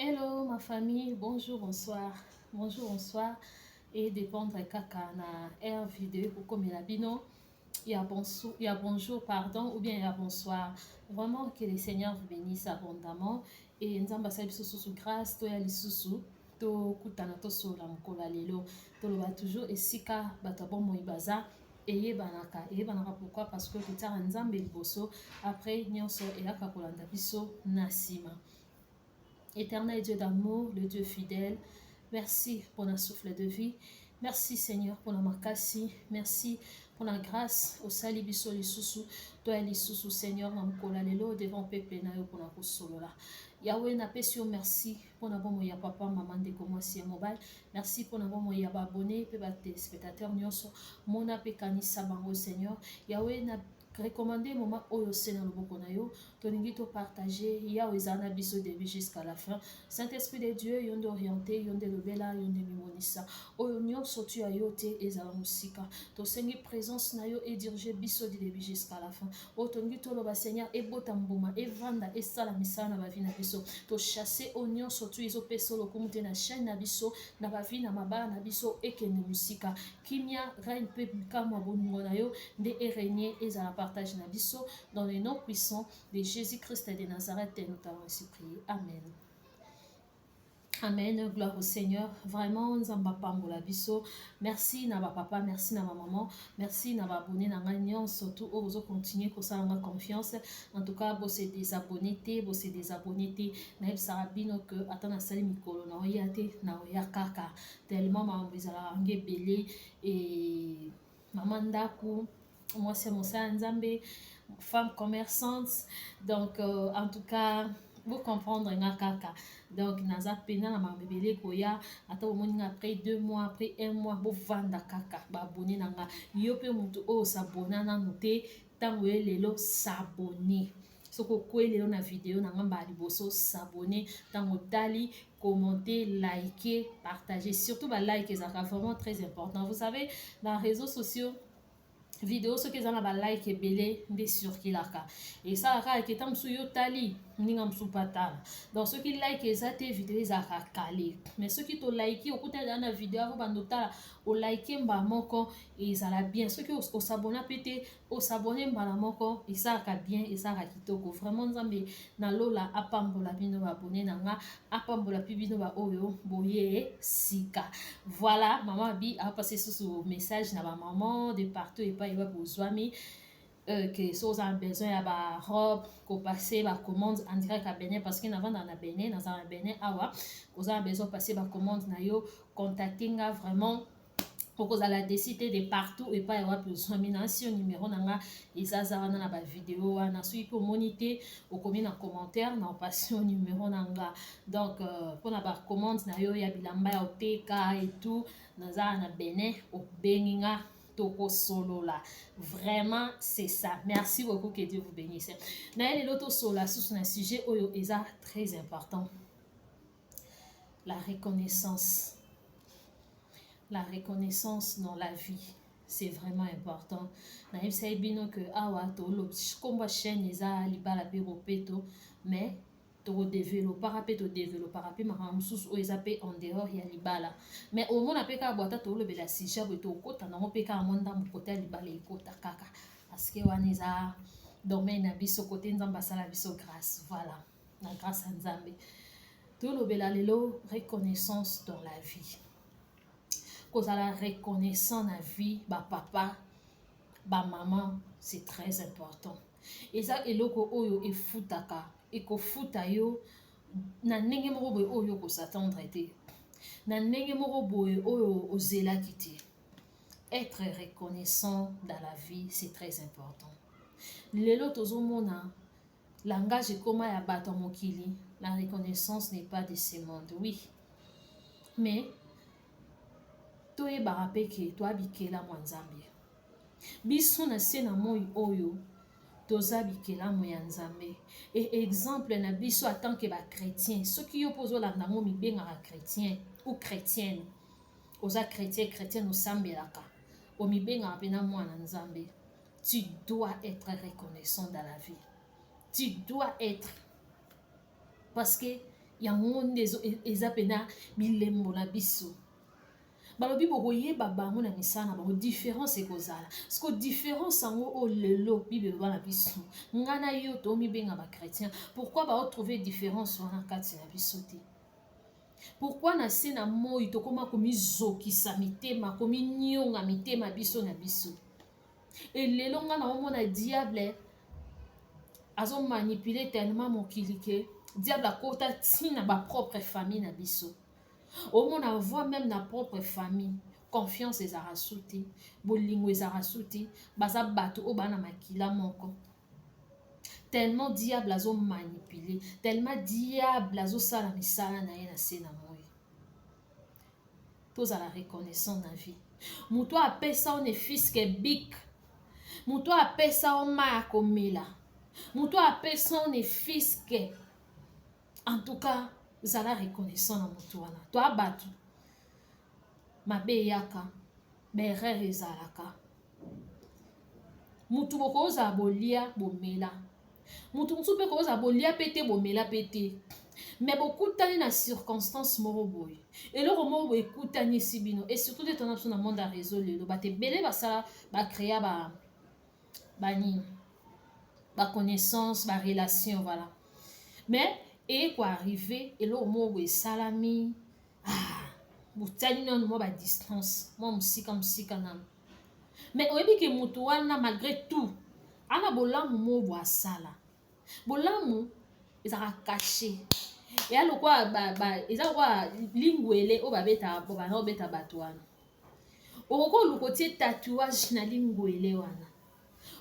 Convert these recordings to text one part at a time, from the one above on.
Hello ma famille, bonjour, bonsoir et dépendre kaka na air vidéo pour comme la bino. Il y a bonjour, pardon, ou bien il y a bonsoir. Vraiment que le Seigneur vous bénisse abondamment et nzamba sabi sous grâce to ya lisusu to kutana to sola mukola lelo to lo ba toujours esika batabo moibaza eyebanaka pourquoi parce que kutara nzambe liboso après nyonso elaka kolanda biso na sima. Éternel Dieu d'amour, le Dieu fidèle, merci pour notre souffle de vie. Merci Seigneur pour la makasi. Merci pour la grâce au salibiso lisusu. Toi lisusu Seigneur na mukola lelo devant peuple na yo pour na kosolola. Yahweh na pesi merci pour na bomo ya papa maman de comment si mobile. Merci pour na bomo ya abonné pe ba téléspectateurs nyonso mona pe kanisa bango Seigneur. Yahweh na recommander moment oyo sena loboko na yo tolingi to partager ya ozana biso début jusqu'à la fin. Saint-Esprit de Dieu yonde orienté yonde lobela yonde mimonisa oyo nyonso tu ayo te ezala musika to sengi présence na yo et diriger biso du début jusqu'à la fin. O tolingi to loba Seigneur e bota mbuma e vanda e sala misala na ba vie na biso to chasser o nyonso tu izo peso lokumute na chaîne na biso na ba vie na mabala na biso ekende musika kimia règne pe kama boningo na yo de régner ezala partage na biso dans le nom puissant de Jésus-Christ de Nazareth, nous t'avons ainsi prié. Amen. Amen, gloire au Seigneur. Vraiment, Nzamba Pambola Biso. Merci na ba papa, merci na ma maman, merci na ba abonné na ngagnon, surtout aux continuer comme ça ma confiance. En tout cas, vous êtes désabonné, na sarabino que attends na sali mikolo na oyate na oyakaka tellement ma bizala ngé belé et maman ndaku. Moi c'est mon Nzambe, femme commerçante. Donc en tout cas vous comprendre nga kaka. Donc naza pena na mabebele koya ata omoni après 2 mois après 1 mois bo vanda kaka ba abonné nanga yo pe mutu o s'abonner na noté tango lelo s'abonner soko kwelelo na vidéo na ngamba liboso s'abonner tango tali commenter liker partager surtout ba like ezaka vraiment très important. Vous savez dans les réseaux sociaux vidéo ce que za na ba like ebele nde surkilaka et ça ka ke tam su yo tali ninga msu patala donc ce qui like eza te vidéo ezaka calé mais ce qui to like okuta na vidéo avant bandotala o like mba moko ezala bien ce qui o s'abonner pété o s'abonner mba moko ezaka bien ezaka kitoko vraiment nzambe na lola apambola bino ba abonné nanga apambola bino ba oyo boye sika. Voilà maman bi a passé sous message na ba maman de partout et pas il va besoin que si vous avez besoin ya ba robe ko passer ba commande en direct à Benin parce que avant dans la Benin dans un Benin awa vous avez besoin passer ba commande na yo contacter nga vraiment pour que vous allez décider de partout et pas y avoir besoin de si numéro nanga ezazara na ba vidéo na suivi pour moniter au commis en commentaire na passion numéro nanga donc pour na ba commande na yo ya bilamba ya oteka et tout naza na Benin au Beninga toko solo là vraiment c'est ça. Merci beaucoup, que Dieu vous bénisse. Na l'autre solo sur un sujet oyo eza très important, la reconnaissance. La reconnaissance dans la vie, c'est vraiment important. Na yebisa bino que awa to lo komba chaîne eza libala pe ropeto mais to développer rapé to développer rapé makamsusu o eza pe en dehors ya libala mais au mona pe ka boata to lo bela sija bo to kota na mo pe ka monda mo kota libala ekota kaka parce que wana eza domaine na biso côté nzamba sala biso grâce. Voilà, la grâce à Nzambe to lo bela lelo reconnaissance dans la vie. Cause à la reconnaissance na vie ba papa ba maman c'est très important. Et ça eloko oyo efutaka eko futa yo na ndenge moko boye oyo ko s'attendre te na ndenge moko boye oyo ozelaki te. Être reconnaissant dans la vie c'est très important. Lelo tozomona langage ekoma ya bato mokili, la reconnaissance n'est pas de ce monde, oui, mais toyebaka mpe ke toabikelamu ya Nzambe biso na se na moi oyo toza bikelamu ya Nzambe et exemple na biso en tant que bachrétien soki yo mpo ozolanda ngo mibengaka chrétien ou chrétienne oza chrétienne osambelaka omibengaka mpe na mwana Nzambe, tu dois être reconnaissant dans la vie, tu dois être, parce que yango nde eza pena bilembo na biso balobi bokoyeba bango na misala na bango différence ekozala siko différence yango oyo lelo bible eloba na biso nga na yo tomibenga bachrétien pourquoi baotrouve différence wana kati na biso te pourquoi na se na moi tokóma komizokisa mitema kominionga mitema biso na biso elelo nga na omona diable azomanipule tellement mokili ke diable akota ntina bapropre famille na biso omona voit même na propre famille confiance ezala su te bolingo ezala su te baza bato oyo baa na makila moko tellement diable azomanipule tellement diable azosala misala na ye na se na moi tozala reconnaissant na vie moto apesa one fiske bik moto apesa o mai ya komela moto apesa one fiske en tout cas zala reconnaissant na moto wana toa bato mabe eyaka berere ezalaka motu bokozala bolia bomela motu mosusu mpe kozala bolia mpe te bomela mpe te me bokutani na circonstance moko boye eloko moko boye ekutani esi bino et surtout te tona biso na monde ya réseau lelo bato ebele basala bacréa bani baconnaissance barelation voilà mais ekoarrive eloko moko boye esalami botali nano mwa badistance mwa mosika nano mais oyebi ke motu wana malgré tout ana bolamu moko bo asala bolamu ezaka caché eya lokwa eza lokwa lingwele oyo bana obeta bato wana okoki oluka otie tatouage na lingwele wana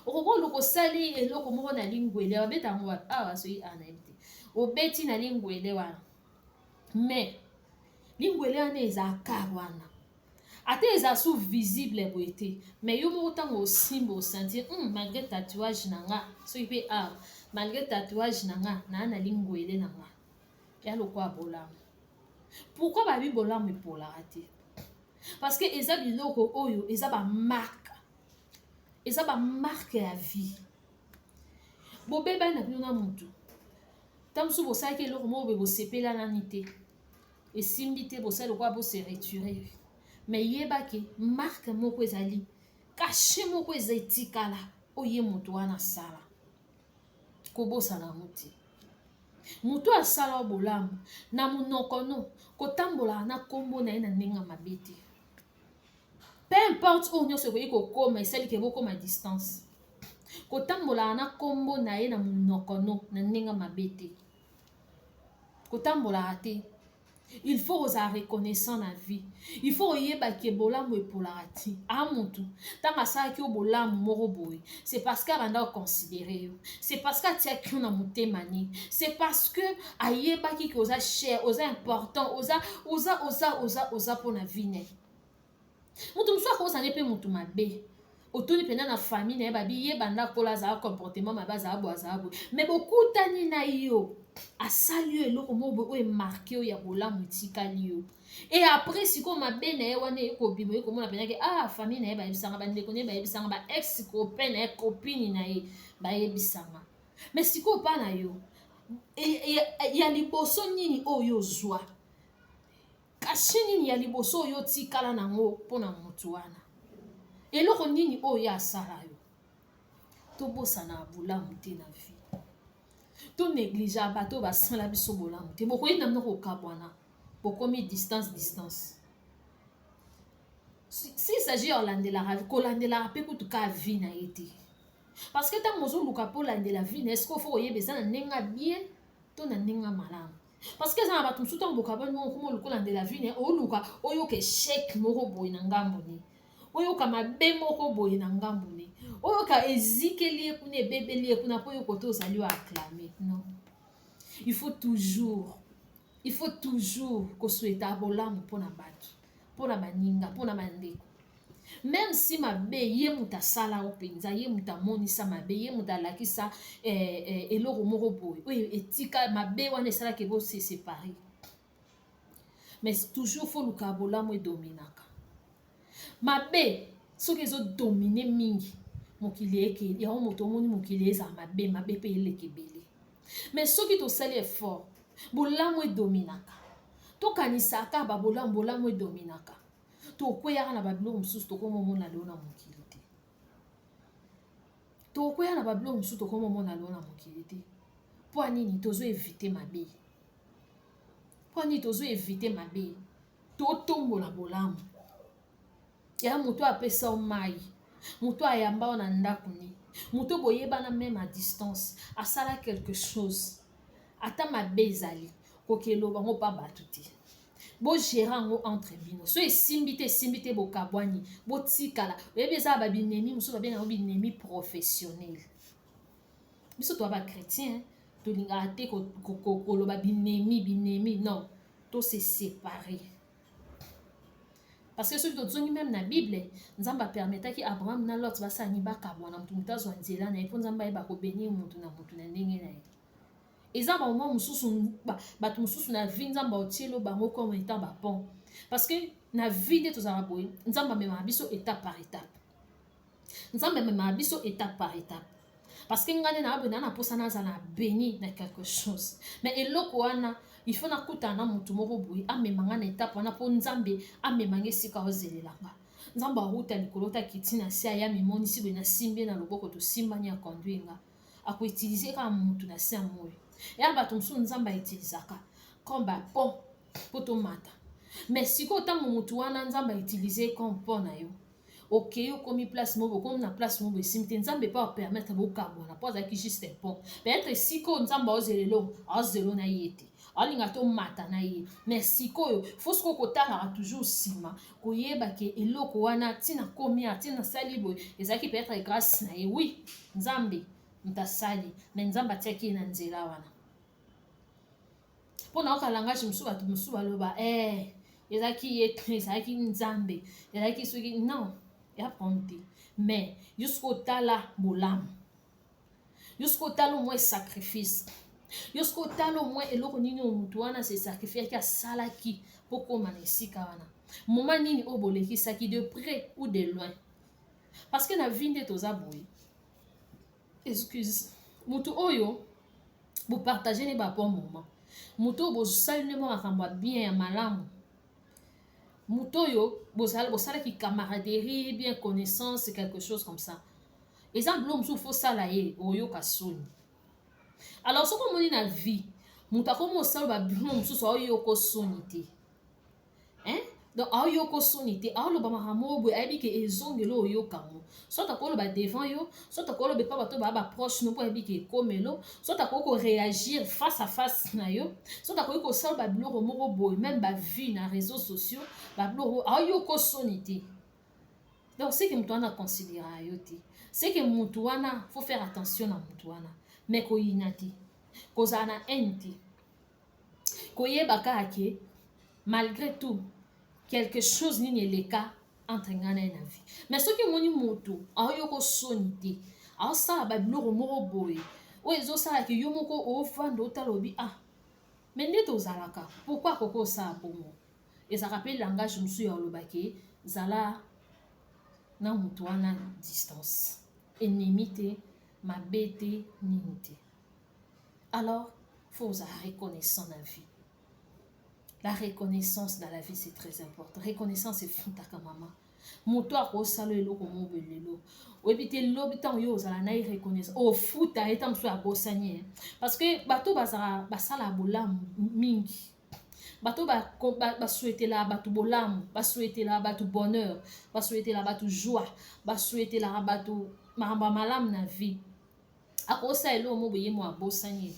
okoki oluka osali eloko moko na lingwele babeta yango awa soki anayebi te obeti na lingwele wana mais lingwele wana ezaka wana ate eza su visible boye te mais yo moko ntango osimba osentir malgré tatouage na nga soki mpe malgré tatouage na nga naa na lingwele na nga ya lokwa bolamu pourquoi babi bolamu epolaka te parce que eza biloko oyo eza bamarke ya vie bobebani na bino na motu ntango mosusu bosalaki eloko moko boye bosepela nani te esimbi te bosali lokwa bose reture mais yebake marke moko ezali kashe moko eza etikala oyo ye moto wana asala kobosana yango te moto asala bolamu na monoko no kotambola na nkombo na ye na ndenge mabe te peu importe oyo nyonso ekoki kokoma esali ke bokoma distance kotambola na nkombo na ye na monoko no na ndenge mabe te kotambola te il faut ozala reconnaissant na vie il faut oyebaki bolamu epolaka ti amutu ntango asalaki yo bolamu moko boye c'est parce que abanda oconsidere yo c'est parce que atiaki yo na motema ni c'est parce que ayebaki ke oza cher oza important oza mpona vie ne motu mosusu akosani mpe motu mabe otuni mpena na famille na ye babi ye banda kola azala comportement mabe azala boye mais bokutani na yo asali yo eloko moko oyo emarke oyo ya bolamu etikali yo et après sikoyo mabe na ye wana ekobima ekomona mpenaki famille na ye bayebisanga bandeko na ye bayebisanga baex copain na ye copine na ye bayebisanga mais sikoyo mpa na yo ya liboso nini oyo ozwa kashe nini ya liboso oyo otikala nango mpona motu wana eloko nini oyo asala yo tobosana bolamu te na vie to néglige bato basala biso bolamu te bokoyi na mino kokabwana bokomi distance s'il s'agit ya kolandelaka mpe kutuka vie na ye te parce que ntango ozoluka mpo olandela vie na eske ofo koyeba eza na ndenge bien to na ndenge malamu parce que eza na bato mosusu ntango bokabani moko koma oluka olandela vie na ye oluka oyoka échec moko boye na ngambo ne oyoka mabe moko boye na ngambo ne oyoka ezikeli ye kuna ebebeli ye kuna mpo yo kote ozali yo acclame non il faut toujours kosueta bolamu mpona bato mpona baninga mpona bandeko même si mabe ye moto asala o mpenza ye moto amonisa mabe ye moto alakisa eloko moko boye oyo etika mabe wana esalaki bose séparé mais toujours fo luka bolamu edominaka mabe soki ezodomine mingi mokili ekeli yango moto omoni mokili ezala mabe mpe eleka ebele mais soki tosali effort bolamu edominaka tokanisaka bolamu edominaka tokweyaka na babiloko mosusu tokomomona leo na mokili te tokweya na babiloko mosusu tokomomona leo na mokili te mpo anini tozoevite mabe mpo anini tozoevite mabe totombola bolamu ya moto apesa o mai moto ayamba o na ndako ne moto boyebana même à distance asala quelque chose ata mabe ezali kokeloba ngo pa bato te bogéra yango entre bino so esimbi te bokabwani botikala oyebi eza babinemi mosusu babengaka binemi professionnel biso toa bachrétien tolingaka te koloba binemi non to se séparer parce que soki tozongi même na bible nzambe apermetaki abraham na lot basani bakabwana motu azwa nzela na ye mpo nzambe ayeba kobenir motu na ndenge na ye eza bamoma mosusu bato mosusu na vie nzambe aotielo bango comme étant bapont parce que na vie nde tozala boye nzambe amemaka biso étape par étape nzambe amemaka biso étape par étape parce que ngane na aboye na posa nazala na béni na quelque chose mais eloko wana il faut nakutana na motu moko boye amemanga na étape wana mpo nzambe amemanga esika ozelelanga nzambe aruta likolo takiti na se aya mimonisi boye nasimbi na loboko tosimbani akonduire nga akoutilize kaka motu na se ya moyo ya bato mosusu nzambe autilisaka comme bapont mpo tomata mais sikoyo ntango motu wana nzambe autilize comme pont na yo okei okomi place moko okomi na place moko esimbi te nzambe mpe apermettre bokabwana mpo azalaki juste pont peut-être sikoyo nzambe aozelelo na ye te alinga tomata na ye mais sikoyo fo sikoyo kotalaka toujours nsima koyeba ke eloko wana ntina komi ntina sali boye ezalaki peut-être grâce na ye oui nzambe ntasali mais nzambe atiaki ye na nzela wana mpo naoka langage mosusu bato mosusu baloba ezalaki nzambe ezalaki soki non ya pomte mais jusqu'au tala bolamu jusqu'au tala au moins sacrifice jusqu'au tala au moins eloko nini motu wana se sacrifiaki asalaki mpo koma na esika wana moma nini oyo bolekisaki de près ou de loin parce que na vie nde toza boye excuse motu oyo bopartage ne bapon moment motu oyo bosali ne mo makambo ya bien ya malamu moto oyo bosalaki camaraderie bien connaissance quelque chose comme ça eza bilo mosusu fosala ye oyoka soni alors soki omoni na vie moto akomi osala babilo mosusu aoyoka soni te donc aoyoka soni te aoloba makambo oyo boye ayebi ke ezongelo oyokango soit akoloba devant yo soit akoloba epa bato baya baproche no mpo ayebi ke ekomelo soit akoki koréagir face à face na yo soit akoki kosala babiloko moko boye même bavie na réseaux sociaux babiloko aoyoka soni te donc c'est que moto wana aconsidérera yo te c'est que moto wana faut faire attention na moto wana mais koyina te kozala na haine te koyeba kaka ke malgré tout quelque chose nini eleka entre nga na ye na vie mais soki omoni moto aoyoka soni te aosala babiloko moko boye oyo ezosalaka yo moko ovanda otala obi mais nde tozalaka pourkui akoki osala bongo ezalaka mpe langage mosusu ya olobaki zala na moto wana distance ennemi te mabe te nini te alors faut ozala reconnaissant na vie. La reconnaissance dans la vie, c'est très important. Reconnaissance, c'est futaka mama. Moto akosala eloko mobe lelo. Oyebite lobi tan yo ozala na reconnaissance. O futa eta mso abosanye. Parce que bato basala bolamu mingi. Bato ba souhaiter la batu bolamu, ba souhaiter la batu bonheur, ba souhaiter la batu joie, ba souhaiter la batu malam na vie. Akosa elo mobe yemo abosanye.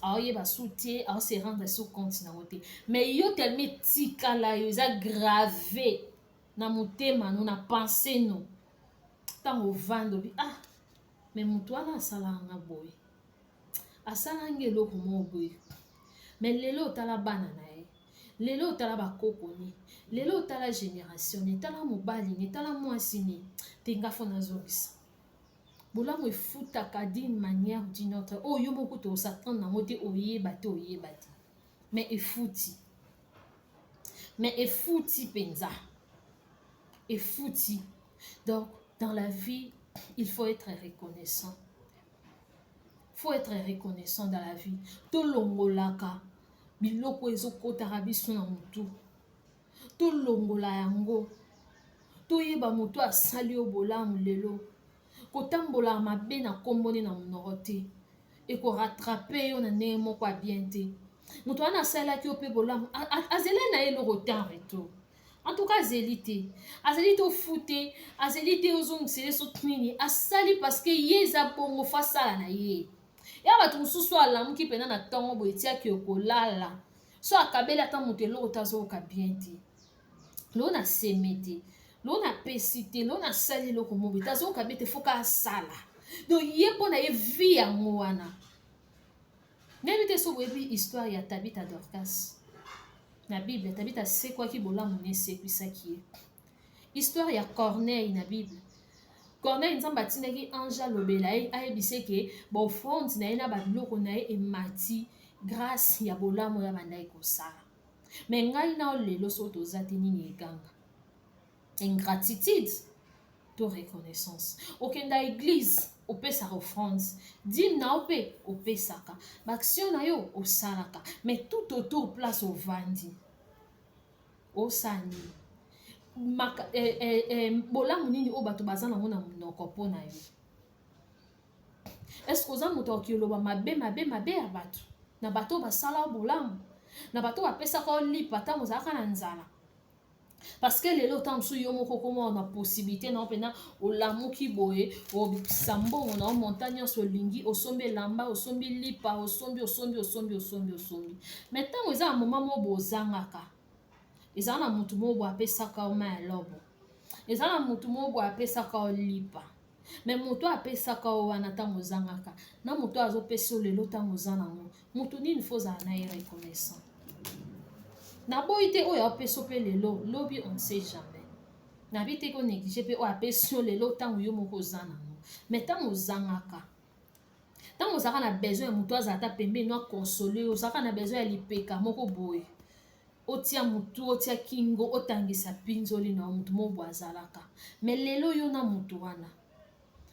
Aoyeba soutien, ao se rendre sous compte na wote. Mais yo tellement tikala yo za gravé na motema no na pensée no. Tango vando bi mais mutu wana asala nga boy. Asala ngelo ko boy. Mais lelo tala bana na ye. Lelo tala bakoko ni. Lelo tala génération ni tala mobali ni tala mwasi ni. Tenga fona zobisa. Bolamu efutaka d'une manière ou d'une autre. Oh, yo moko to s'attendre na moté oyebate. Mais efuti. Mais efuti penza. Efuti. Donc, dans la vie, il faut être reconnaissant. faut être reconnaissant dans la vie. Tolongolaka biloko ezokotaka biso na mutu. Tolongola yango. Toyeba moto asali yo bolamu lelo. Kotambola mabe na kombone na monoko te. Eko rattraper yo na ndenge moko ya bien te. Moto wana asalaki yo pe bolamu azeli na ye eloko te en retour. En tout cas azeli te. Azeli te ofute, azeli te ozongisele so nini, asali parce que ye eza bongo fa sala na ye. Ya bato mosusu alamuki pena na ntongo boye etiaki okolala. So akabeli ata moto eloko te azoyoka bien te. Lo na seme te. Lo na pesi te. Lo na sali eloko moko te azoyoka bien te foka asala. Donc ye mpo na ye vi yango wana. Nebi te so boyebi histoire ya Tabitha Dorcas. Na Bible, Tabitha sekwaki bolamu ne sekwisaki ye. Histoire ya Corneille na Bible. Corneille nzambe atindaki ange alobela ye ayebise ke bofronde na ye na babiloko na ye emati grâce ya bolamu ya bandaki kosala. Me ngai na lelo so toza te nini eganga. Ingratitude to reconnaissance. Okenda église opesaka offrande. Dîme na ope opesaka. Baction na yo osalaka. Mais tout autour place ovandi. Osani. Bolamu nini o bato baza nango na monoko mpo na yo. Est-ce que oza moto okoloba mabe ya bato na bato basala bolamu na bato bapesaka lipa ntango ozalaka na nzala. Parce que lelo ntango mosusu yo moko koma na possibilité na opena olamuki boye obikisa mbongo na montagne nyonso olingi osombi elamba osombi lipa osombi. Mais ntango eza na moma mo bozangaka eza na mutu mo bo apesaka o ma lobo. Eza na mutu mo bo apesaka o lipa. Mais mutu apesaka o wana ntango ozangaka na mutu azopesa lelo ntango ozanango. Mutu nini foza na ye reconnaissant. Na boyi te oyo apesa pe lelo lobi on sait jamais. Na bi te ko négliger pe o apesa lelo ntango yo moko ozanango. Mais ntango ozangaka ntango ozaka na besoin ya mutu azata pembeni no consoler ozaka na besoin ya lipeka moko boye. Otia mutu otia kingo otangisa pinzoli na mutu mo bwazalaka. Mais lelo yo na mutu wana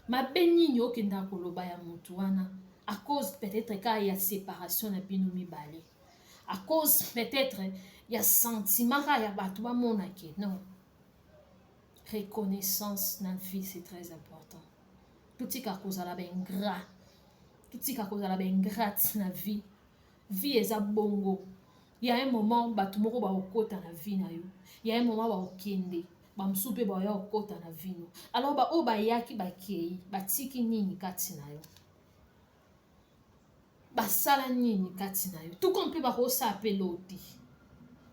mabe nini okenda koloba ya mutu wana à cause peut-être ka ya séparation na bino mibale. À cause peut-être ya sentiment ka ya bato ba monake. Non. Reconnaissance na vie c'est très important. Tutika kozala ba ingrat. Tutika kozala ba ingrat na vie. Vie eza bongo. Il y a un moment bato moko ba okota na vie na yo. Il y a un moment ba okende. Ba msupe ba ya okota na vie no. Alors ba o ba yaki ba kei, ba tiki nini kati na yo. Ba sala nini kati na yo. Tout comme pe ba ko sapeloti.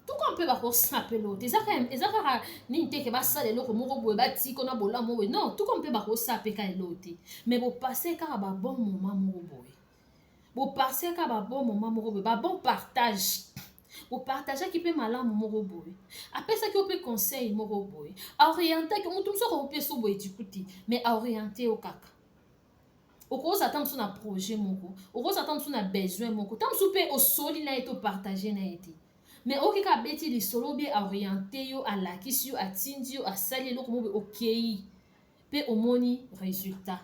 Tout comme pe ba ko sapeloti. Ezaka nini te ke ba sala eloko moko boye ba tiki na bola mo boye. Non, tout comme pe ba ko sapeka eloti. Mais bo passer ka ba bon moment moko boye. Bo passer ka ba bon moment moko boye. Ba bon partage. Vous partagez qui peut malamu moko boy. Après ça qui peut conseil moko boy. Orienter que mutu so ko peso boy dikuti, mais orienter au kaka. Oko s'attendre sur un projet moko, oko s'attendre sur un besoin moko. Tam soupe au soli na eto partager na eti. Mais oki ka beti li solo bien orienter yo à la kisio à tindio à sali loko mo okei. Pe omoni résultat.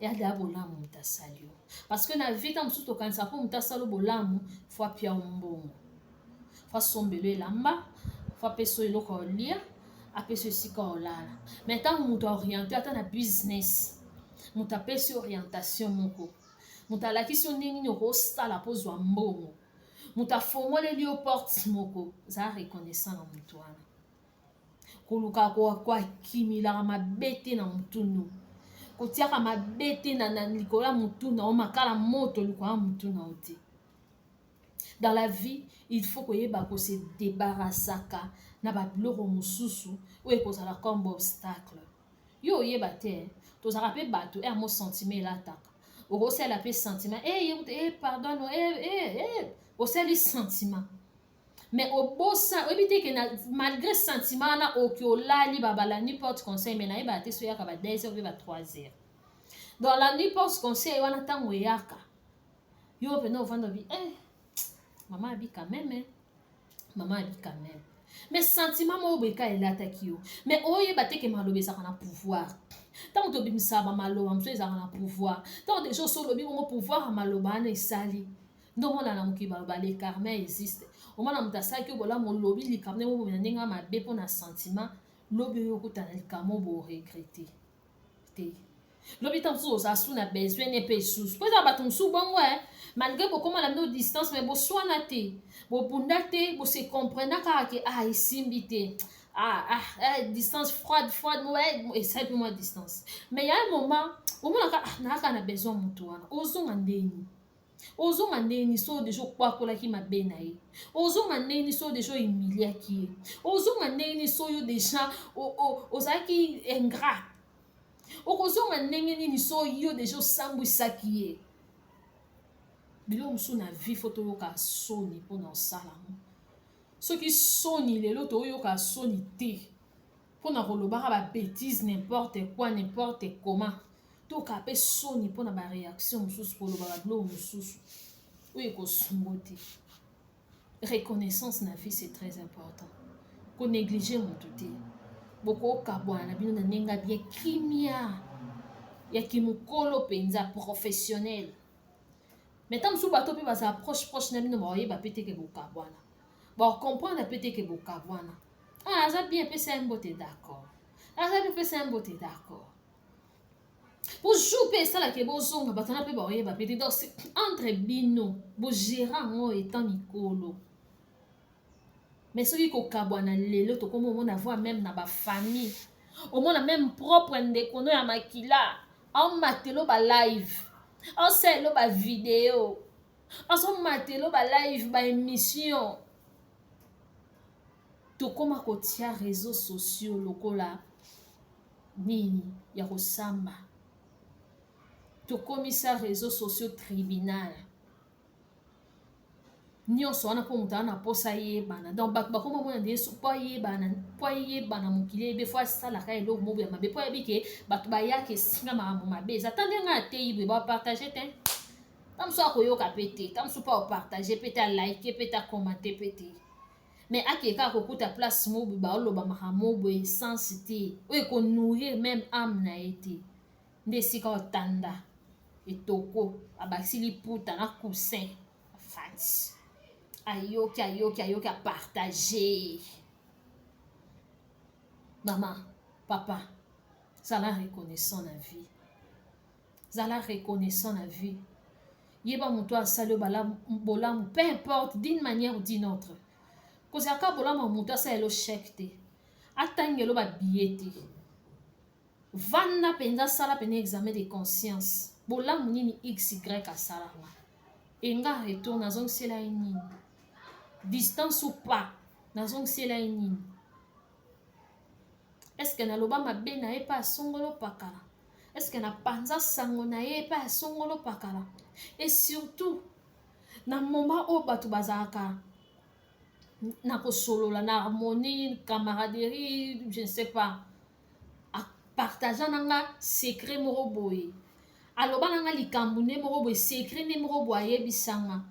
Et à bolamu mutasalio. Parce que na vie tam suto kanisa po mutasalo bolamu fwa pia mbongo. Fwa sombelo elamba, fwa peso eloko olia, apeso esika olala. Mais tant muto orienté ata na business. Muta peso orientation moko. Muta lakisi nini nyoko sala pozwa mbongo. Muta fongole li o porte moko. Za reconnaissant na mutu wana. Koluka kwa kimila mabete na mutu no. Kotiaka mabete na likola mutu na omakala moto likola mutu na oti. Dans la vie, il faut que se débarrassaka na ba biloko mususu ou ekozala comme obstacle. Yo yeba te, tozaka pe bato e amo sentiment la taka. Okosela pe sentiment, pardon, oseli sentiment. Mais au beau sang, malgré sentiment na okiolali babala n'importe conseil mais na yeba te so yaka ba 2 heures ou ba 3 heures. Dans la n'importe conseil wana tango yaka. Yo pe no vando bi maman abi quand même. Maman abi quand même. mais sentiment mo beka elataki yo mais oyeba te ke maloba ezaka na pouvoir ntango tobimisa bamaloba mosusu ezaka na pouvoir ntango deja osolobi bongo pouvoir ya maloba wana esali ndomona na mokili baloba le karma existe omona moto asalaki yo bolamu olobi likambo ndenge obomena ndenge ya mabe mpo na sentiment lobi oyo okutana likambo boregrete te lobi ntango mosusu ozala su na besoin ne mpe esusu mpo eza bato mosusu bongo malgré bokóma na bino distance mais boswana te bobunda te bose comprena kaka ke esimbi te distance froide esali mpe mwa distance mais ya un moment omonaka nayaka na besoin moto wana ozonga ndeni so deja okwakolaki mabe na ye ozonga ndeni so deja oyimiliaki ye ozonga ndeni so yo deja ozalaki ingrat okozonga ndenge nini so yo deja osambwisaki ye biloko mosusu na vie fo toyoka soni mpona osalamo soki soni lelo toyoka soni te mpona kolobaka babétise n'importe quoi n'importe comment toyoka mpe soni mpona baréaction mosusu kolobaka biloko mosusu oyo ekosungo te reconnaissance na vie c'est très important konéglige motu te bokokabwana na bino na ndenge ya bien kimia ya kimokolo mpenza professionnel mais ntango mosusu bato mpe bazala proche na bino baoyeba mpe teke bokabwana baocomprendre mpe teke bokabwana aza bien epesa ye mbote d'accord aza bien epesa ye mbote d'accord bojour mpe esalaka bozonga bato wana mpe baoyeba mpe te donc entre bino bogéra yango etant mikolo mais soki kokabwana lelo tokoma omona voi même na bafamille omona même propre ndeko no ya makila aomatelo balive aosalelo bavideo azomatelo balive baémission tokoma kotia réseaux sociaux lokola nini ya kosamba tokomisa réseaux sociaux tribunal nyonso wana mpo moto ana mposa yebana donc bato bakoma mona nde so mpo ayebana mokili ebe fo asalaka eloko mobo ya mabe mpo ayebi ke bato bayaka esinga makambo mabe eza ta ndenge ateyi boye bapartage te ta mosu akoyoka mpe te ta mosu mpo aopartage mpe te alike mpe te akomante mpe te mais akeka kokuta place mobo baoloba makambo boye essence te oyo ekonourrir même ame na ye te nde esika otanda etoko abakisi liputa na coussin afandi ayoki apartage mama papa zala reconnaissant na vie zala reconnaissant na vie yeba moto asali yo bolamu peu importe d'une manière ou d'une autre kozalaka bolamu ya moto asalelo chèque te atangelo babillet te vanda mpenza asala pene examen de conscience bolamu nini xy asalanga enga retour nazongisela ye nini distance ou pas nazongisela ye nini est-ce que naloba mabe na ye mpe asongolo pakala est-ce que napanza sango na ye mpe asongolo pakala et surtout na moment oyo bato bazalaka na kosolola na harmonie camaraderie je ne sais pas apartageant nanga secret moko boye aloba nanga likambo nde moko boye secret nde moko boye ayebisanga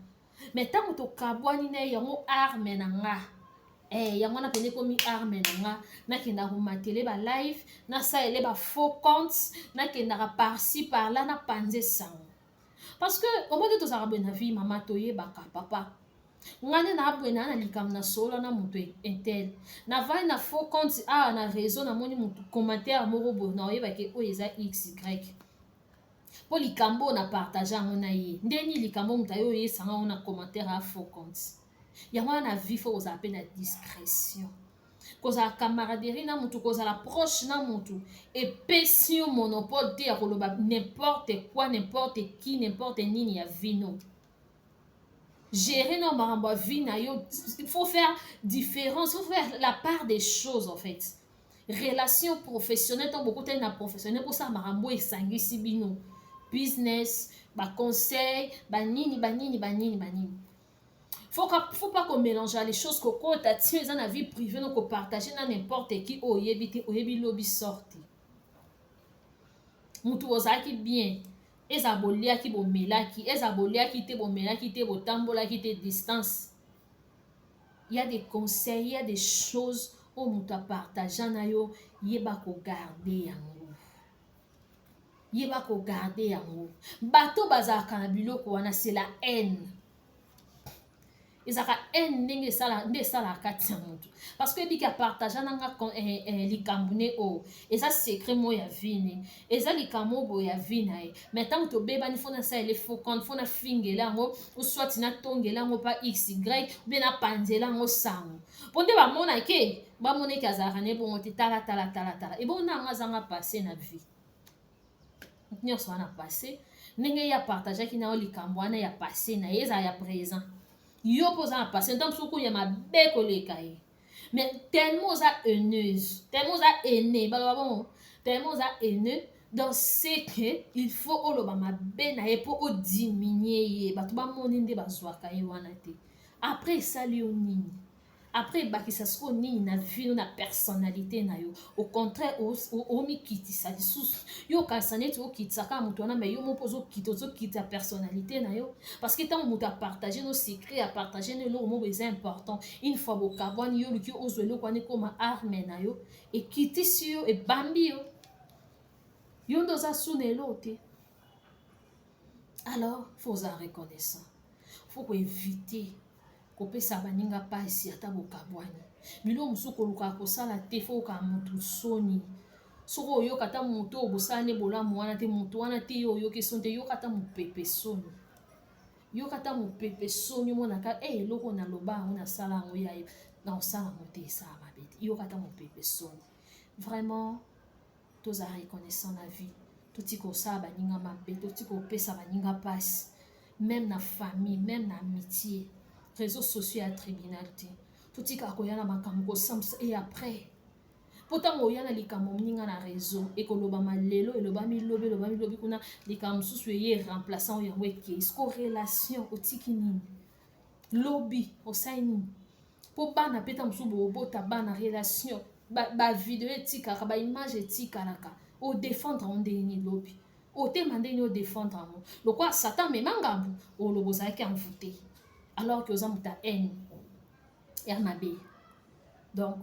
mais ntango tokabwani na ye yango arme na nga yango wana pene ekomi arme na nga nakenda komatele balive nasalele bafaux compte nakendaka parci parla napanze sango parce que omoni tozalaka boye na vie mama toyebaka papa nga nde naabwena na likambo na solo na moto intel navali na faux compte awa na réseau namoni motu commentaire moko boye na oyebaki oyo eza xy mpo likambo oyo na partage yango na ye ndeni likambo moto ayo oyesanga ngo na commentaire ya faux compte yango wana na vie fo kozala mpe na discrétion kozala camaraderie na motu kozala proche na motu epesi yo monopole te ya koloba n'importe quoi n'importe qui n'importe nini ya vino gérer non makambo ya vie na yo il faut faire différence il faut faire la part des choses en fait relation professionnelle ntango bokotali na professionnel mposala makambo esangisi bino business baconseil banini faut pas qu'on mélange les choses kokota ti eza na vie privée no kopartage na n'importe qui oyebi te oyebi lobi sorti mutu ozalaki bien eza boliaki bomelaki eza boliaki te bomelaki te botambolaki te distance il y a des conseils, il y a des choses où on t'a partagé na yo, yeba ko garder yango. Yeba ko garder yango. Bato bazaka na biloko wana c'est la haine. Ezaka haine ndenge sala kati ya mutu. Parce que bika partage nanga likambune o. Eza secret mo ya vini. Eza likamo bo ya vina e. Mais tant to beba ni fona sa ele fokon fona fingela ngo ou soit na tongela ngo pa xy ou bien na panzela ngo sango. Ponde ba mona ke ba mona ke azaka ne bo ngoti tala. E bon na ngazanga passer na vie. Nyonso wana passer. Ndenge ya partage ki na likambo wana ya passer na eza ya présent. Yo posa na passé donc soko ya mabe koleka ye mais tellement ça haineuse tellement ça haineux bon tellement ça haineux donc c'est que il faut oloba mabe na ye po o diminuer ye bato ba moni nde bazwaka ye wana te après ça lui nini après bakisa siko nini na vie na personnalité na yo au contraire o mikitisa lisusu yo kanisa neti okitisaka moto wana mais yo moko ozokita personnalité na yo parce que ntango moto apartage no secret apartage no eloko moko eza important une fois bokabwani yo luki ozwa eloko wana ekoma arme na yo ekitisi yo ebambi yo yo nde oza suna elo te alors faut oza reconnaissant faut koevite kopesa baninga pasi ata bokabwani biloko mosusu koluka kosala te fo okaa motu soni soko oyoka ata motu oyo bosala nde bolamu wana te motu wana te yo oyoki soni te yoka ata mopepe soni yoka ata mopepe soni omonaka eloko naloba yango nasala yango ya naosala yango te esala mabe te yoka ata mopepe soni vraiment toza reconnaissant na vie toti kosala baninga mabe toti kopesa baninga pasi même na famille même na amitié réseaux sociaux ya tribunal te totika koya na makambo kosambusa et après pourtant oya na likambo mninga na réseau ekolobama lelo elobami lobi kuna likambo mosusu eye remplaçant oyo yango eke isko relation otiki nini lobi osali nini mpo bana peta mosusu boobota bana relation bavideo etikaka baimage etikalaka odefendre yango ndenge nini lobi otema ndenge nini odefendre yango lokwa satan mema ngambu olobo ozalaki envoûté alors que oza moto ya haine ya mabe donc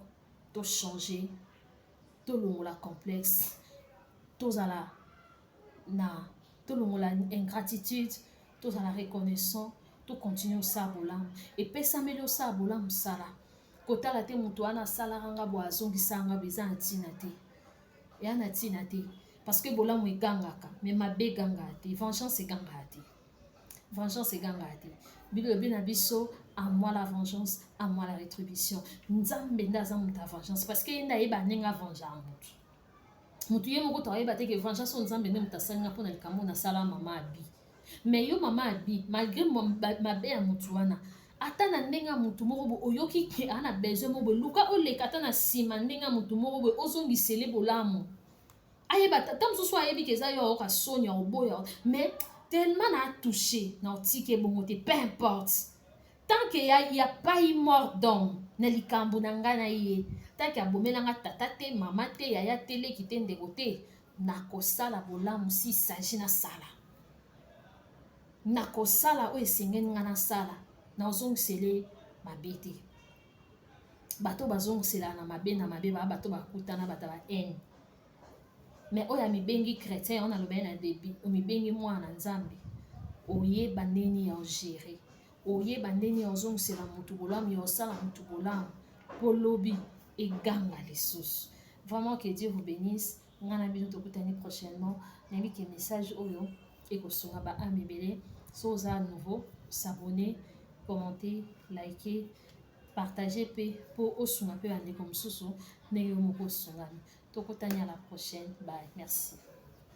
tochanger tolongola complexe tozala na tolongola ingratitude tozala reconnaissant tocontinue osala bolamu epesameli osala bolamu sala kotala te moto wana asalaka nga bo azongisanga bo eza na ntina te eya na ntina te parce que bolamu egangaka mais mabe egangaka te vengeance egangaka te vengeance egangaka te bilobi na biso à moi la vengeance, à moi la rétribution. Nzambe ndaza muta vengeance parce que yenda yeba nenga vengeance mutu. Mutu ye moko to yeba te que vengeance on nzambe ne mutasalinga pona likambo na sala mama abi. Mais yo mama abi malgré mabe ya mutu wana ata na ndenga mutu moko bo oyoki ke ana besoin mo bo luka o le kata na sima ndenga mutu moko bo ozongisele bolamu. Ayeba tam so so ayebi ke za yo ka sonya oboya mais tellement na touché na otike bongo te peu importe. Tant qu'il y a pas eu mort d'homme, na likambo na nga na ye, tant qu'il y a bomelanga tata te, mama te, yaya tele ki te ndeko te, nakosala bolamu si saji na sala. Nakosala o esengeni nga na sala, na ozongisele mabe te. Bato bazongisela na mabe ba bato bakutana bata ba haine. Mais oya mibengi chrétien on a lobe na débit, o mibengi mwana nzambe. Oye bandeni ya gérer. Oyeba ndeni ozongisela mutu bolamu ya osala mutu bolamu po lobi eganga lisusu. Vraiment que Dieu vous bénisse. Ngana bino tokutani prochainement. Nabi ke message oyo ekosunga ba amebele. So za nouveau, s'abonner, commenter, liker, partager pe po osunga pe ande comme susu ndenge moko sungami. Tokutani à la prochaine. Bye. Merci.